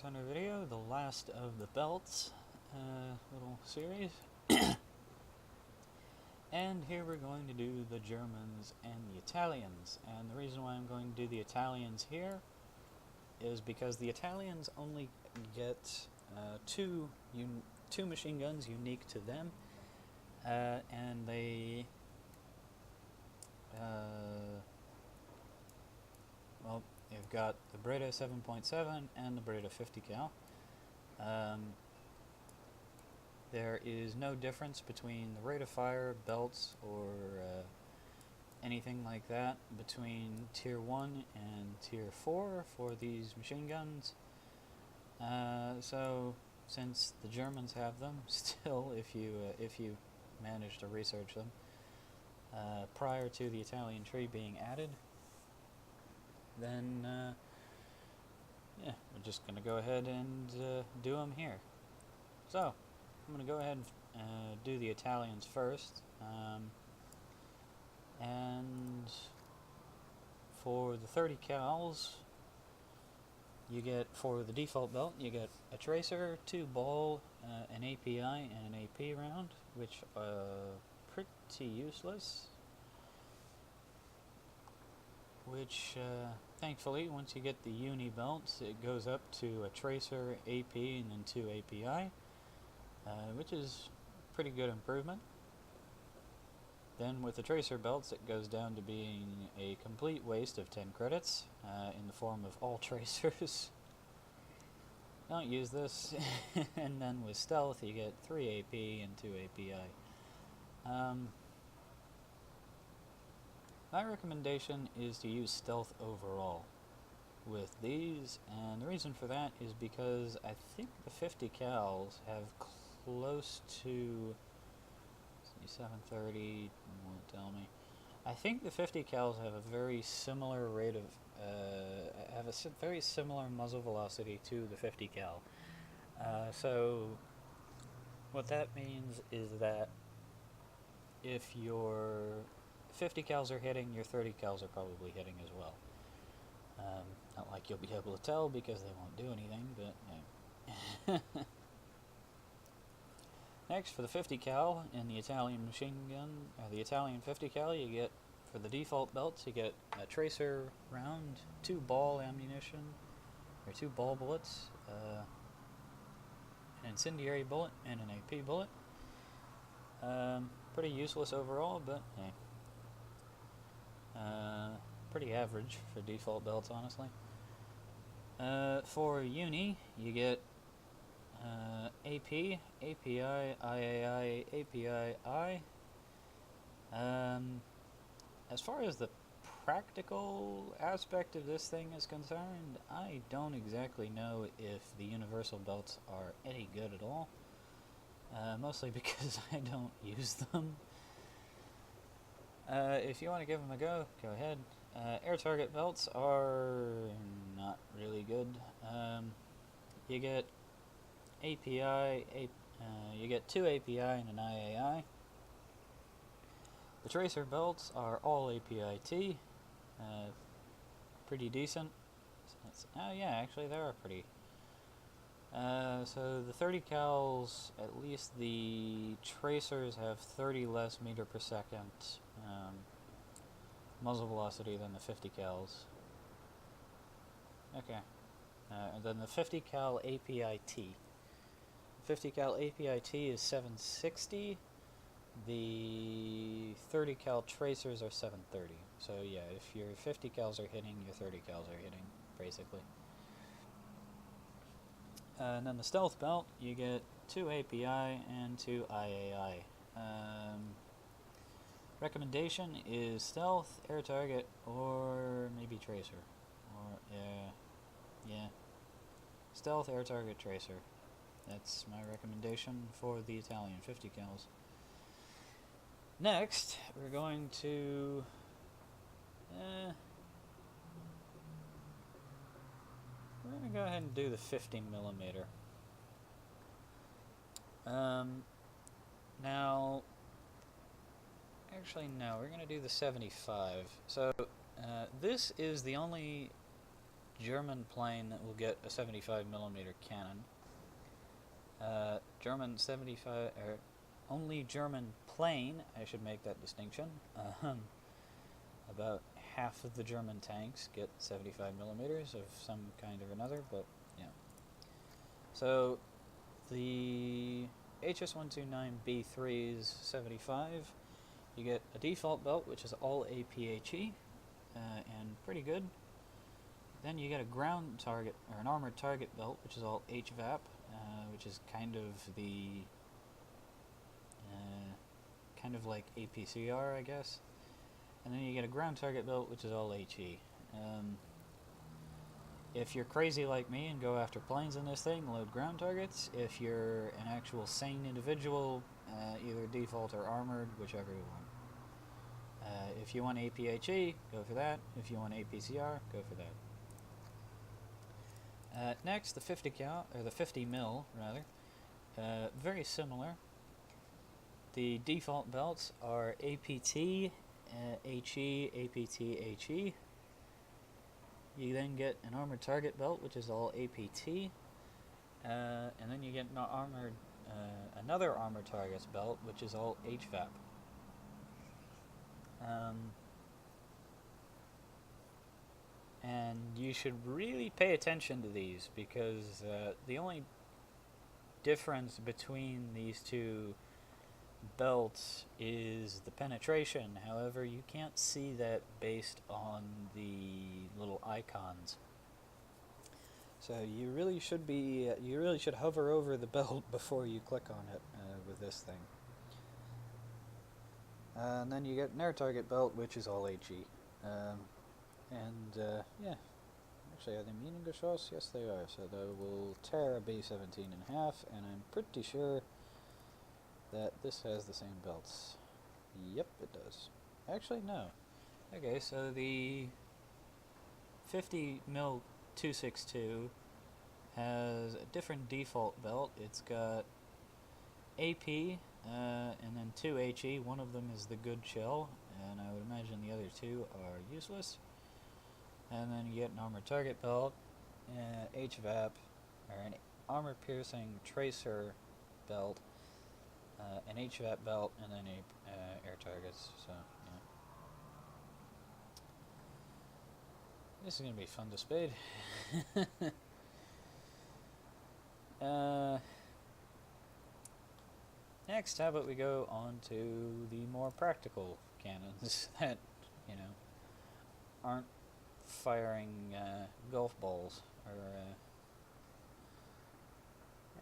Hunter video, the last of the belts little series. And here we're going to do the Germans and the Italians. And the reason why I'm going to do the Italians here is because the Italians only get two machine guns unique to them, and they well, you've got the Breda 7.7 and the Breda 50 cal. There is no difference between the rate of fire, belts, or anything like that between Tier 1 and Tier 4 for these machine guns. So, since the Germans have them, still, if you manage to research them, prior to the Italian tree being added, then yeah, we're just going to go ahead and do them here. So, I'm going to go ahead and do the Italians first. And for the 30 cals, you get, for the default belt, you get a tracer, 2 ball, an API, and an AP round, which are pretty useless. Which, thankfully, once you get the uni belts, it goes up to a tracer, AP, and then 2 API, which is a pretty good improvement. Then with the tracer belts, it goes down to being a complete waste of 10 credits in the form of all tracers. Don't use this. And then with stealth, you get 3 AP and 2 API. My recommendation is to use stealth overall with these, and the reason for that is because I think the 50 cals have close to 730 won't tell me. I think the 50 cals have a very similar rate of have a very similar muzzle velocity to the 50 cal. So what that means is that if your 50 cals are hitting, your 30 cals are probably hitting as well. Not like you'll be able to tell because they won't do anything, but yeah. Next, for the 50 cal in the Italian machine gun, the Italian 50 cal, you get, for the default belts, you get a tracer round, 2 ball ammunition, or 2 ball bullets, an incendiary bullet, and an AP bullet. Pretty useless overall, but hey. Pretty average for default belts, honestly. For uni, you get AP, API, IAI, API, I. As far as the practical aspect of this thing is concerned, I don't exactly know if the universal belts are any good at all. Mostly because I don't use them. If you want to give them a go, go ahead. Air target belts are not really good. You get API, you get 2 API and an IAI. The tracer belts are all API-T, pretty decent. Oh yeah, actually they are pretty. So the 30 cals, at least the tracers have 30 less meter per second muzzle velocity than the 50 cals. Okay. And then the 50 cal API-T. 50 cal API-T is 760. The 30 cal tracers are 730. So yeah, if your 50 cals are hitting, your 30 cals are hitting, basically. And then the stealth belt, you get 2 API and 2 IAI. Recommendation is stealth, air target, or maybe tracer. Or, yeah. Stealth, air target, tracer. That's my recommendation for the Italian 50 cals. Next, we're going to go ahead and do the 50 millimeter. Now, actually no, we're going to do the 75. So this is the only German plane that will get a 75mm cannon. German 75, or only German plane, I should make that distinction. About half of the German tanks get 75mm of some kind or another, but yeah. So the HS-129B3's 75, you get a default belt, which is all APHE, and pretty good. Then you get a ground target, or an armored target belt, which is all HVAP, which is kind of the, kind of like APCR, I guess. And then you get a ground target belt, which is all HE. If you're crazy like me and go after planes in this thing, load ground targets. If you're an actual sane individual, either default or armored, whichever you want. If you want APHE, go for that. If you want APCR, go for that. Next, the 50 cal, or the 50 mil rather, very similar. The default belts are APT, HE, APT, HE. You then get an armored target belt, which is all APT, and then you get an another armored targets belt, which is all HVAP. And you should really pay attention to these, because the only difference between these two belts is the penetration. However, you can't see that based on the little icons. So you really should hover over the belt before you click on it with this thing. And then you get an air target belt, which is all HE. Yeah, actually, are they Minengeschoss? Yes, they are. So they will tear a B-17 in half, and I'm pretty sure that this has the same belts. Yep, it does. Actually, no. Okay, so the 50 mil 262 has a different default belt. It's got AP, and then 2 HE. One of them is the good shell, and I would imagine the other two are useless. And then you get an armored target belt, HVAP, or an armor piercing tracer belt, an HVAP belt, and then air targets. So yeah, this is gonna be fun to spade. Next, how about we go on to the more practical cannons that, you know, aren't firing golf balls, or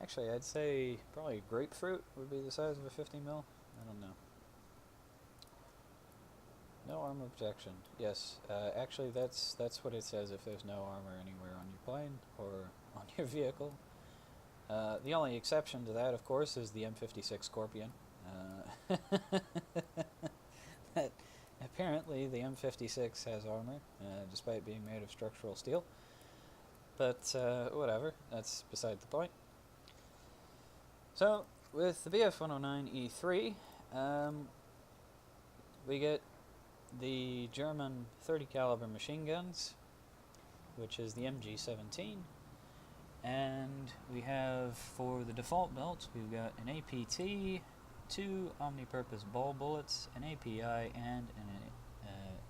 actually I'd say probably grapefruit would be the size of a 50 mil. I don't know. No armor protection. Yes, actually that's what it says if there's no armor anywhere on your plane or on your vehicle. The only exception to that, of course, is the M56 Scorpion. That apparently the M56 has armor, despite being made of structural steel. But whatever, that's beside the point. So, with the Bf-109E3, we get the German 30 caliber machine guns, which is the MG17. And we have, for the default belts, we've got an APT, 2 omnipurpose ball bullets, an API, and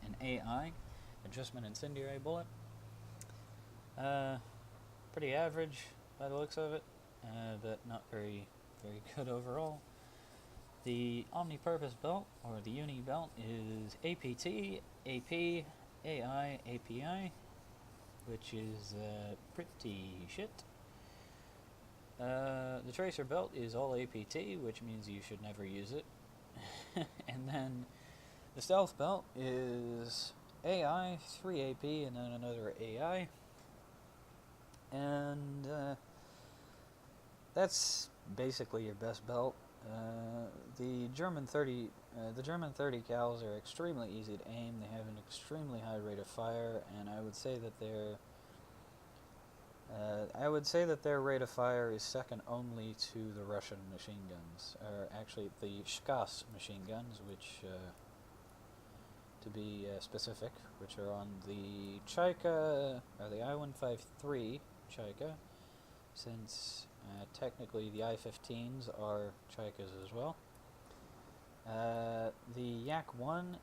an AI, adjustment incendiary bullet. Pretty average by the looks of it, but not very good overall. The omnipurpose belt, or the uni belt, is APT, AP, AI, API, which is pretty shit. The tracer belt is all APT, which means you should never use it. And then the stealth belt is AI, 3 AP, and then another AI. And that's basically your best belt. The German 30 cals are extremely easy to aim. They have an extremely high rate of fire, and I would say that their rate of fire is second only to the Russian machine guns, or actually the SKAS machine guns, which to be specific, which are on the Chaika, or the I-153 Chaika, since technically the I-15s are Chaikas as well. The Yak-1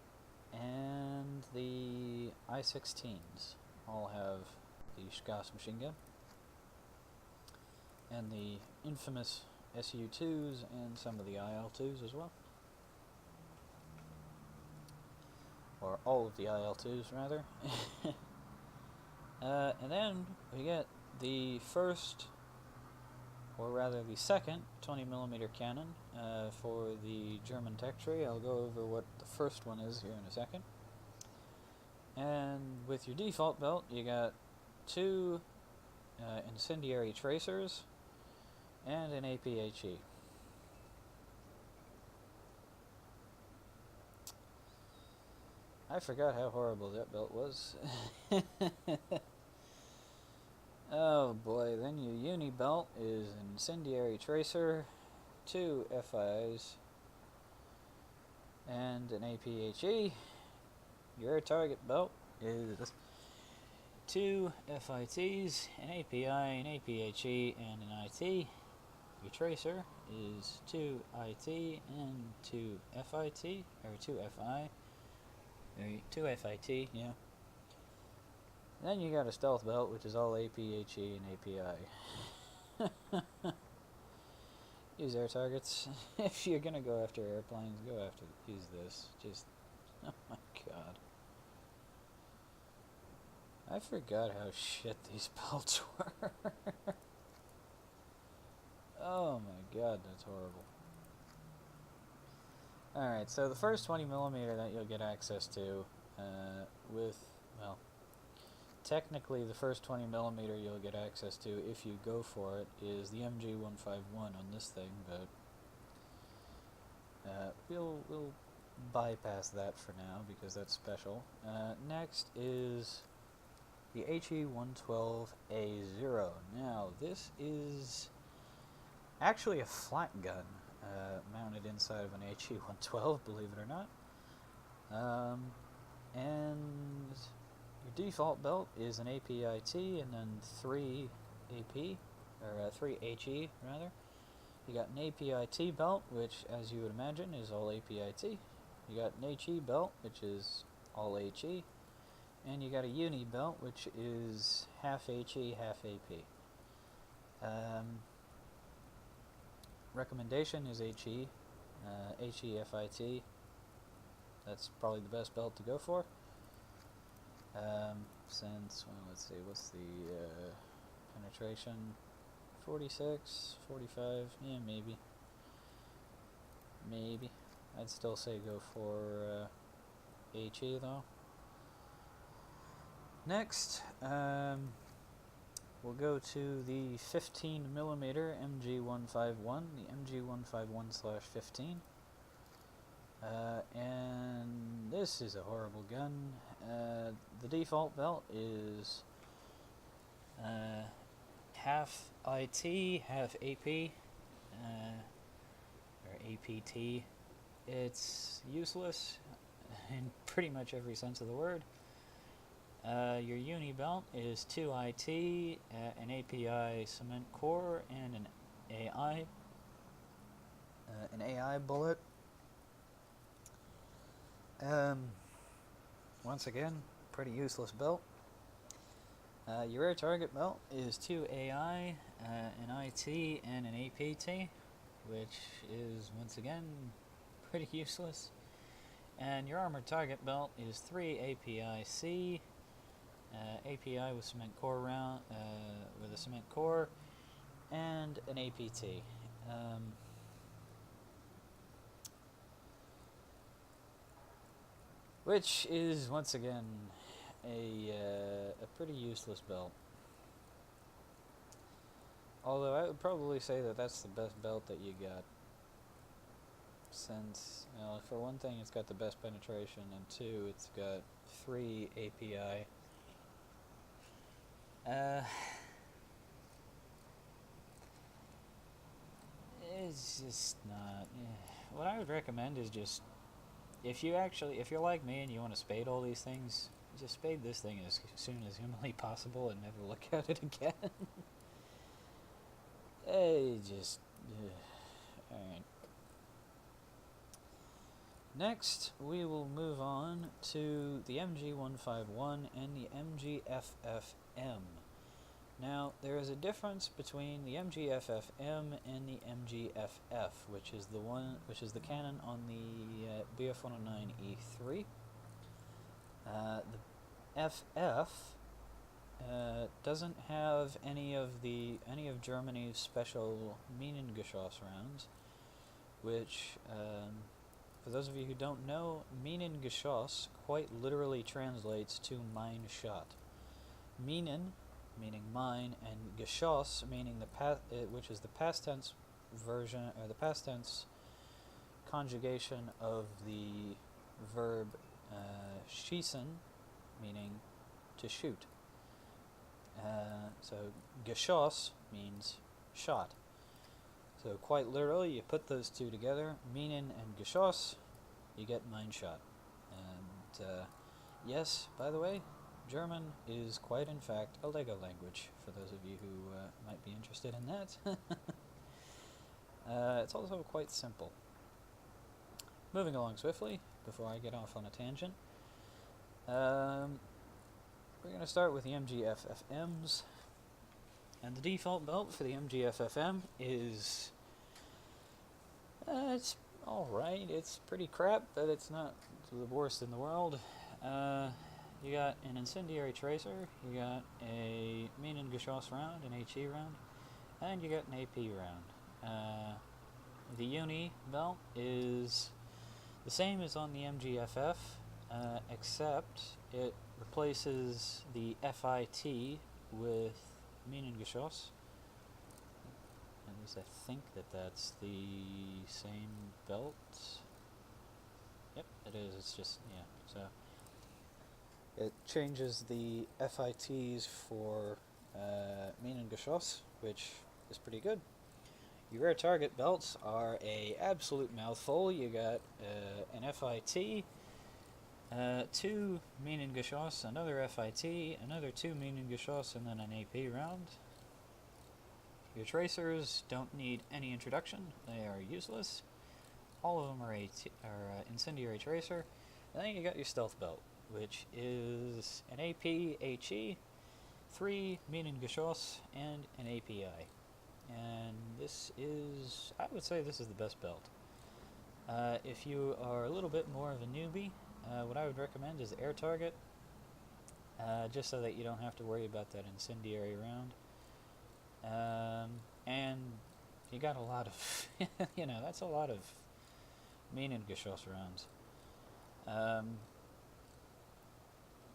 and the I-16s all have the Sgas machine gun, and the infamous SU-2s and some of the IL-2s as well. Or all of the IL-2s, rather. And then we get the first, or rather the second, 20mm cannon for the German tech tree. I'll go over what the first one is here in a second. And with your default belt, you got 2 incendiary tracers and an APHE. I forgot how horrible that belt was. Oh boy, then your uni belt is an incendiary tracer, 2 FIs, and an APHE. Your air target belt is 2 FITs, an API, an APHE, and an IT. Your tracer is 2 IT and 2 FIT, or 2 FI. 2 FIT, yeah. Then you got a stealth belt, which is all APHE and API. Use air targets. If you're gonna go after airplanes, use this. Just, oh my god. I forgot how shit these belts were. Oh my god, that's horrible. Alright, so the first 20mm that you'll get access to technically the first 20mm you'll get access to if you go for it is the MG151 on this thing, but we'll bypass that for now because that's special. Next is the HE-112A0. Now, this is actually a flat gun mounted inside of an HE-112, believe it or not. And your default belt is an APIT and then 3 AP, or 3 HE rather. You got an APIT belt, which as you would imagine is all APIT. You got an HE belt, which is all HE. And you got a uni belt, which is half HE, half AP. Recommendation is HE, HE-FIT. That's probably the best belt to go for. Since, well, let's see, what's the penetration? 46, 45, yeah, maybe. Maybe. I'd still say go for HE though. Next, we'll go to the 15mm MG151, the MG151/15. And this is a horrible gun. The default belt is half IT, half AP, or APT. It's useless in pretty much every sense of the word. Your uni belt is 2 IT, an API cement core, and an AI bullet. Once again, pretty useless belt. Your air target belt is 2 AI, an IT, and an APT, which is once again pretty useless. And your armored target belt is 3 API-C, API with cement core round, with a cement core, and an APT. Which is once again a pretty useless belt. Although I would probably say that that's the best belt that you got. Since, for one thing, it's got the best penetration, and 2, it's got 3 API. It's just not. What I would recommend is just if you're like me and you want to spade all these things, just spade this thing as soon as humanly possible and never look at it again. Alright. Next, we will move on to the MG151 and the MG-FFM. Now, there is a difference between the MG-FFM and the MG-FF, which is the cannon on the BF-109E3. The FF doesn't have any of Germany's special Minengeschoss rounds, which, for those of you who don't know, Minengeschoss quite literally translates to mine shot. Minen meaning mine, and Geschoss meaning which is the past tense version, or the past tense conjugation of the verb schießen, meaning to shoot. So Geschoss means shot. So quite literally, you put those two together, Minen and Geschoss, you get mine shot. And yes, by the way, German is quite in fact a Lego language, for those of you who might be interested in that. It's also quite simple. Moving along swiftly, before I get off on a tangent, we're going to start with the MG-FFMs, and the default belt for the MG-FFM is, it's alright, it's pretty crap, but it's not the worst in the world. You got an incendiary tracer, you got a Minengeschoss round, an HE round, and you got an AP round. The Uni belt is the same as on the MG-FF, except it replaces the FIT with Minengeschoss. At least I think that's the same belt. Yep, it is. It's just, yeah, so it changes the FITs for Minengeschoss, which is pretty good. Your rare target belts are a absolute mouthful. You got an FIT, 2 Minengeschoss, another FIT, another 2 Minengeschoss, and then an AP round. Your tracers don't need any introduction. They are useless. All of them are incendiary tracer. And then you got your stealth belt, which is an AP HE, 3 Minengeschoss, and an API. And this is, I would say this is the best belt. If you are a little bit more of a newbie, what I would recommend is Air Target, just so that you don't have to worry about that incendiary round. And you got a lot of, that's a lot of Minengeschoss rounds.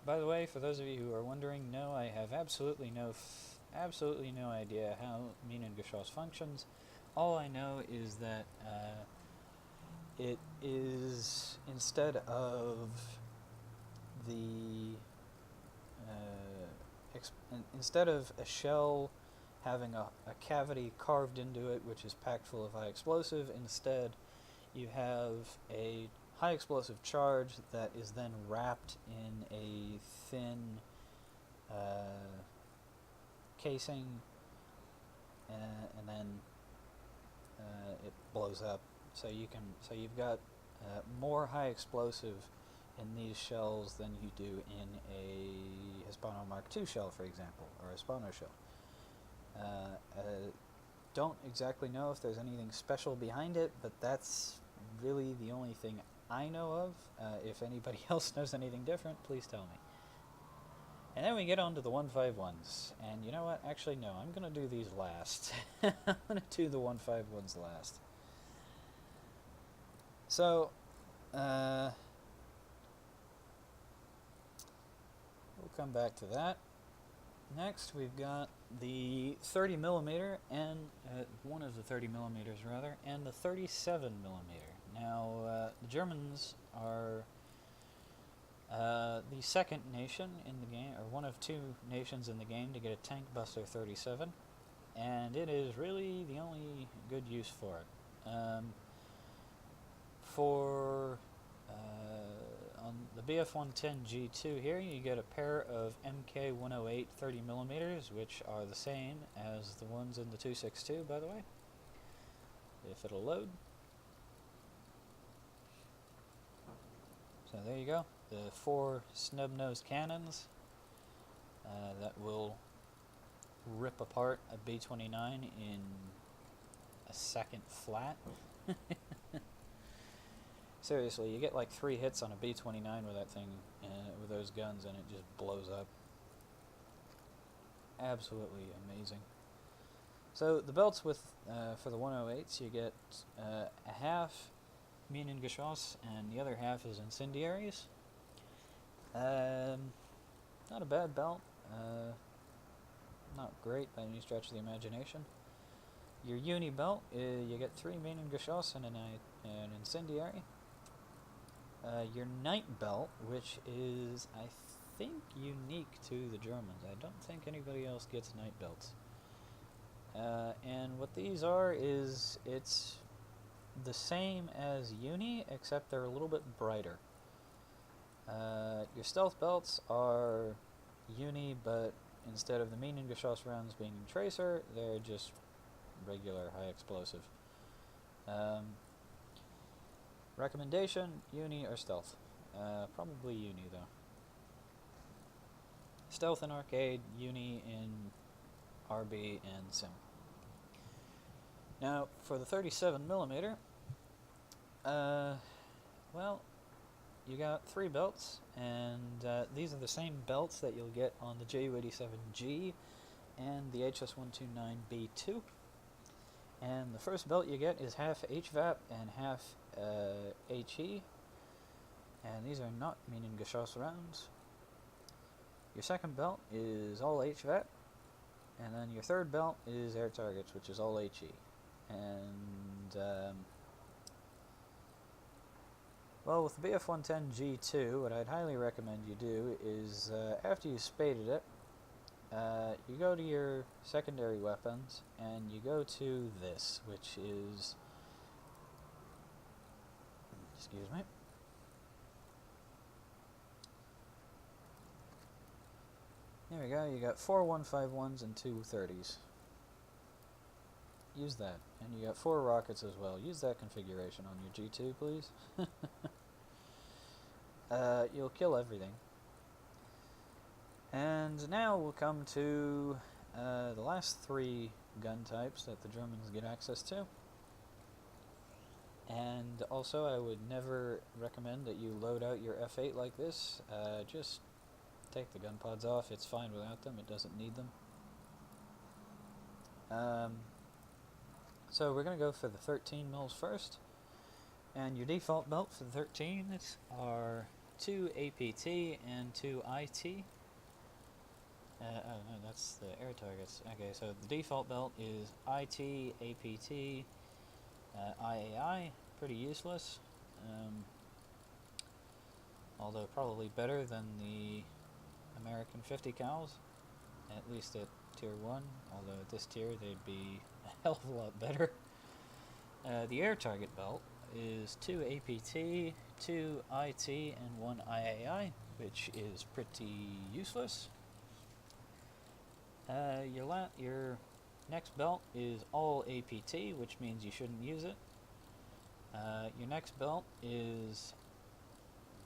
By the way, for those of you who are wondering, no, I have absolutely no idea how Minengeschoss functions. All I know is that it is, instead of a shell having a cavity carved into it which is packed full of high explosive, instead you have a high explosive charge that is then wrapped in a thin casing, and then it blows up. So you've got more high explosive in these shells than you do in a Hispano Mark II shell, for example, or a Hispano shell. Don't exactly know if there's anything special behind it, but that's really the only thing I know of. If anybody else knows anything different, please tell me. And then we get on to the 151s. And you know what? Actually, no, I'm going to do these last. I'm going to do the 151s last. So, we'll come back to that. Next, we've got the 30mm, and one of the 30mm rather, and the 37mm. Now, the Germans are the second nation in the game, or one of 2 nations in the game to get a Tank Buster 37, and it is really the only good use for it. For On the BF-110G2 here, you get a pair of MK108 30mm, which are the same as the ones in the 262, by the way, if it'll load. So there you go, the 4 snub-nosed cannons that will rip apart a B-29 in a second flat. Seriously, you get like 3 hits on a B-29 with that thing, with those guns, and it just blows up. Absolutely amazing. So the belts with for the 108s, you get a half Minengeschoss, and the other half is incendiaries. Not a bad belt. Not great by any stretch of the imagination. Your uni belt, you get 3 Minengeschoss and an incendiary. Your night belt, which is, I think, unique to the Germans. I don't think anybody else gets night belts. And what these are is, it's the same as uni, except they're a little bit brighter. Your stealth belts are uni, but instead of the Minengeschoss rounds being tracer, they're just regular high explosive. Recommendation, uni or stealth. Probably uni though. Stealth in arcade, uni in RB and sim. Now for the 37mm, well, you got 3 belts, and these are the same belts that you'll get on the Ju-87G and the HS-129B2. And the first belt you get is half HVAP and half HE, and these are not Minengeschoss rounds. Your second belt is all HVAP, and then your third belt is air targets, which is all HE. And well, with the BF-110G2, what I'd highly recommend you do is, after you spaded it, you go to your secondary weapons, and you go to this, which is, excuse me, there we go, you got 4 151s and 2 30s. Use that. And you got 4 rockets as well. Use that configuration on your G2, please. You'll kill everything. And now we'll come to the last 3 gun types that the Germans get access to. And also, I would never recommend that you load out your F8 like this. Just take the gun pods off. It's fine without them. It doesn't need them. So we're going to go for the 13 mils first. And your default belt for the 13s are 2 APT and 2 IT. Oh no, that's the air targets. Okay, so the default belt is IT, APT, IAI, pretty useless. Although probably better than the American 50 cals, at least at tier 1, although at this tier they'd be a hell of a lot better. The air target belt is 2 APT, 2 IT, and 1 IAI, which is pretty useless. Your next belt is all APT, which means you shouldn't use it. Your next belt is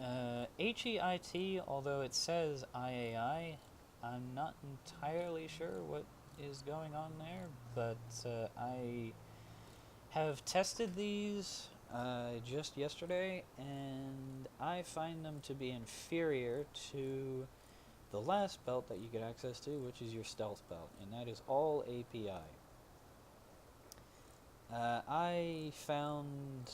HEIT, although it says IAI. I'm not entirely sure what is going on there, but I have tested these just yesterday, and I find them to be inferior to the last belt that you get access to, which is your stealth belt, and that is all API. I found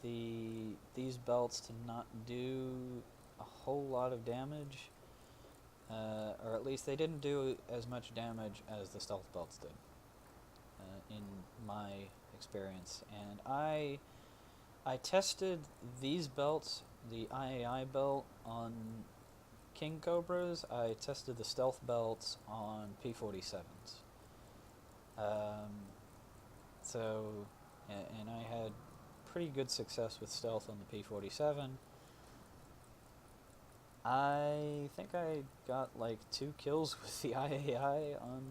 these belts to not do a whole lot of damage, or at least they didn't do as much damage as the stealth belts did, in my experience. And I tested these belts, the IAI belt, on King Cobras. I tested the stealth belts on P47s. And I had pretty good success with stealth on the P47. I think I got like 2 kills with the IAI on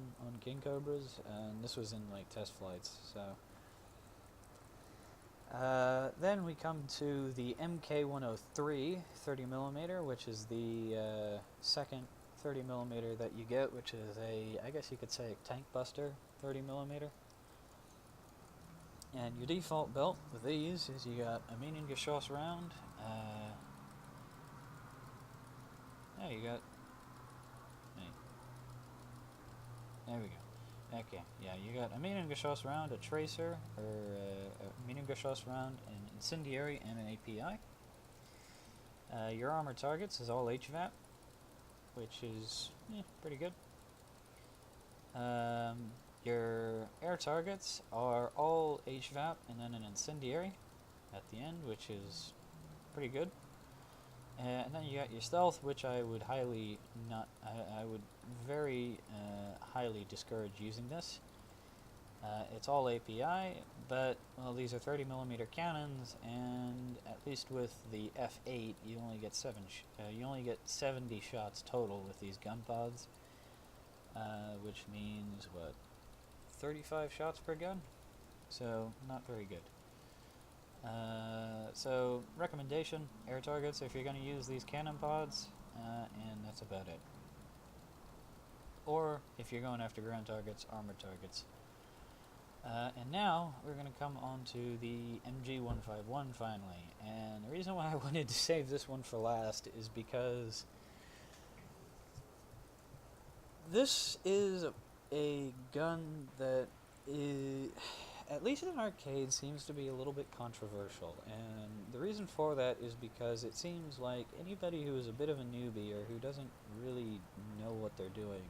King Cobras, and this was in like test flights. So then we come to the MK103 30mm, which is the second 30mm that you get, which is I guess you could say a tank buster 30mm. And your default belt with these is you got a Minengeschoss round. Yeah, you got. Hey, there we go. Okay, yeah, you got a Minengeschoss round, a tracer, or a Minengeschoss round, an incendiary, and an API. Your armor targets is all HVAP, which is pretty good. Your air targets are all HVAP and then an incendiary at the end, which is pretty good. And then you got your stealth, which I would highly not. I would very highly discourage using this. It's all API, but well, these are 30mm cannons, and at least with the F8, you only get 70 shots total with these gun pods, which means what, 35 shots per gun. So not very good. So recommendation, air targets if you're going to use these cannon pods, and that's about it. Or if you're going after ground targets, armored targets. And now we're going to come on to the MG151 finally. And the reason why I wanted to save this one for last is because this is a gun that is, at least in arcade, seems to be a little bit controversial. And the reason for that is because it seems like anybody who is a bit of a newbie or who doesn't really know what they're doing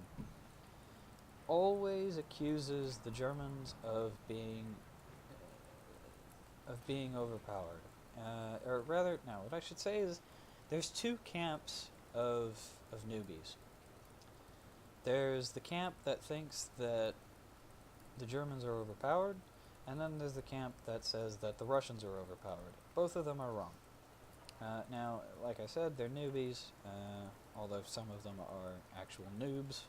always accuses the Germans of being overpowered. Or rather, no, what I should say is there's 2 camps of newbies. There's the camp that thinks that the Germans are overpowered, and then there's the camp that says that the Russians are overpowered. Both of them are wrong. Now, like I said, they're newbies, although some of them are actual noobs.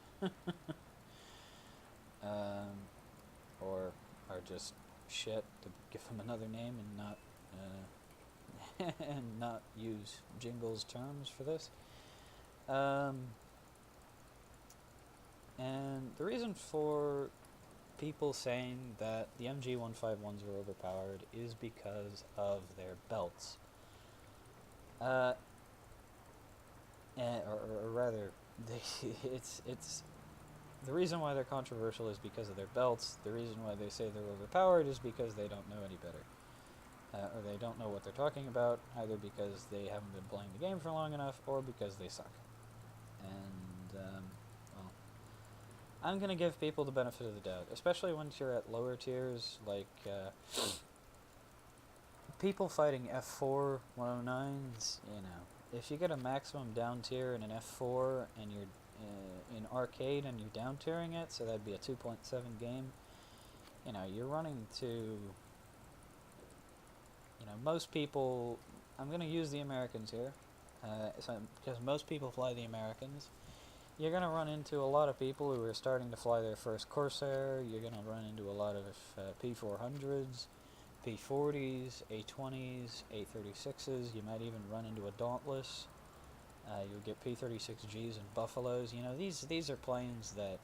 Or are just shit, to give them another name and not and not use Jingle's terms for this. And the reason for people saying that the MG151s are overpowered is because of their belts. Or rather, it's the reason why they're controversial is because of their belts. The reason why they say they're overpowered is because they don't know any better. Or they don't know what they're talking about, either because they haven't been playing the game for long enough, or because they suck. And, well, I'm going to give people the benefit of the doubt, especially once you're at lower tiers, like, people fighting F4 109s, you know, if you get a maximum down tier in an F4 and you're in arcade and you're down tiering it, so that'd be a 2.7 game, you know, you're running to, you know, most people, I'm going to use the Americans here, because most people fly the Americans. You're going to run into a lot of people who are starting to fly their first Corsair. You're going to run into a lot of P400s, P40s, A20s, A36s. You might even run into a Dauntless. You'll get P36Gs and Buffaloes. You know, these are planes that,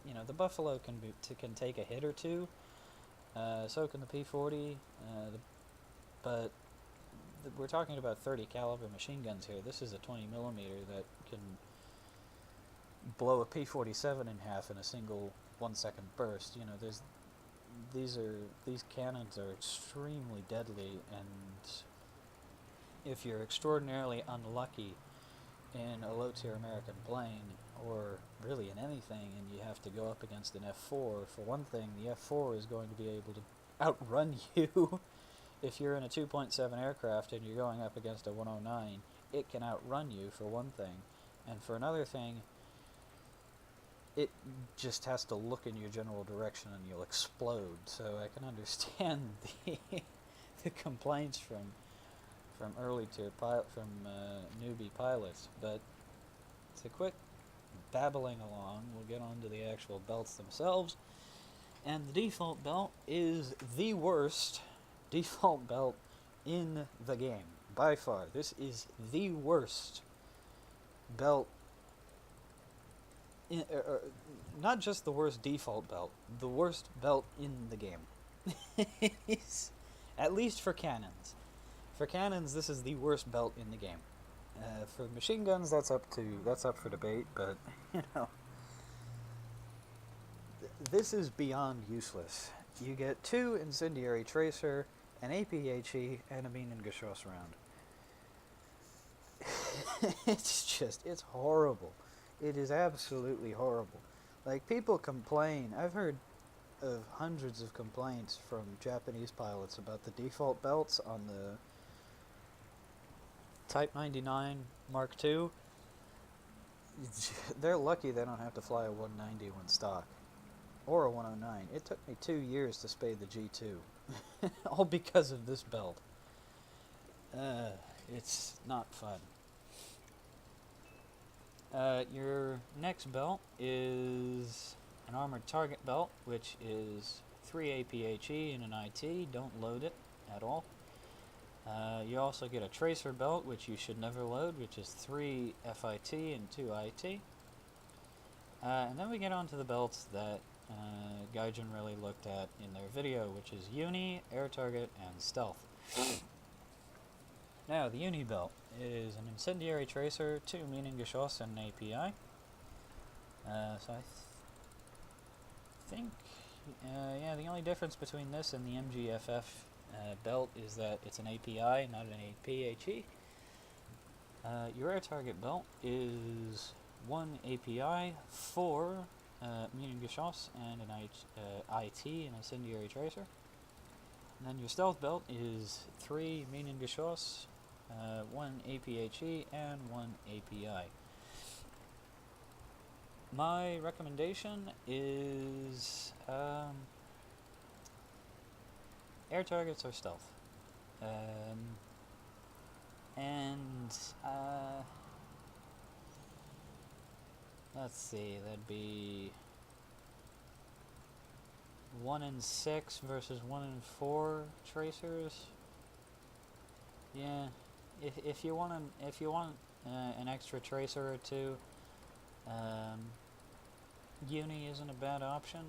you know, the Buffalo can take a hit or two. So can the P40. But we're talking about 30 caliber machine guns here. This is a 20mm that can blow a P47 in half in a single 1-second burst. You know, these cannons are extremely deadly, and if you're extraordinarily unlucky in a low-tier American plane, or really in anything, and you have to go up against an F4, for one thing, the F4 is going to be able to outrun you. If you're in a 2.7 aircraft and you're going up against a 109, it can outrun you, for one thing. And for another thing, it just has to look in your general direction and you'll explode. So I can understand the complaints from from early tier from newbie pilots. But to quit babbling along, we'll get on to the actual belts themselves. And the default belt is the worst default belt in the game. By far. This is the worst belt. Not just the worst default belt, the worst belt in the game. At least for cannons. For cannons, this is the worst belt in the game. For machine guns, that's up for debate, but you know, this is beyond useless. You get 2 Incendiary Tracer, an APHE, and a Minen Geschoss round. It's horrible. It is absolutely horrible. Like, people complain. I've heard of hundreds of complaints from Japanese pilots about the default belts on the Type 99 Mark II. They're lucky they don't have to fly a 190 when stock. Or a 109. It took me 2 years to spade the G2. All because of this belt. It's not fun. Your next belt is an armored target belt, which is 3 APHE and an IT. Don't load it at all. You also get a tracer belt, which you should never load, which is 3 FIT and 2 IT. And then we get on to the belts that Gaijin really looked at in their video, which is Uni, Air Target, and Stealth. Now, the Uni belt is an Incendiary Tracer, 2 Minen Geschoss, and an API. So I think, yeah, the only difference between this and the MGFF belt is that it's an API, not an APHE. Your Air Target belt is 1 API, 4 Minen Geschoss, and an IT, an Incendiary Tracer. And then your Stealth belt is 3 Minen Geschoss, 1 APHE, and 1 API. My recommendation is air targets or stealth. Let's see, that'd be 1 in 6 versus 1 in 4 tracers. Yeah, if you want an extra tracer or two, Uni isn't a bad option,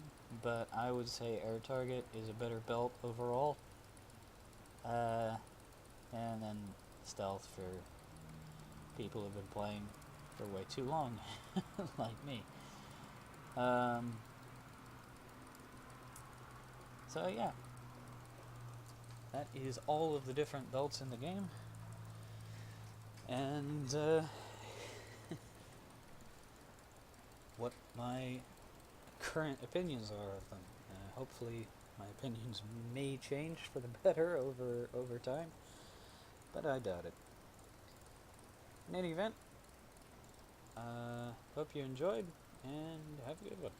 but I would say Air Target is a better belt overall. And then Stealth for people who've been playing for way too long, like me. So yeah, that is all of the different belts in the game, and what my current opinions are of them. Hopefully my opinions may change for the better over time, but I doubt it. In any event, hope you enjoyed, and have a good one.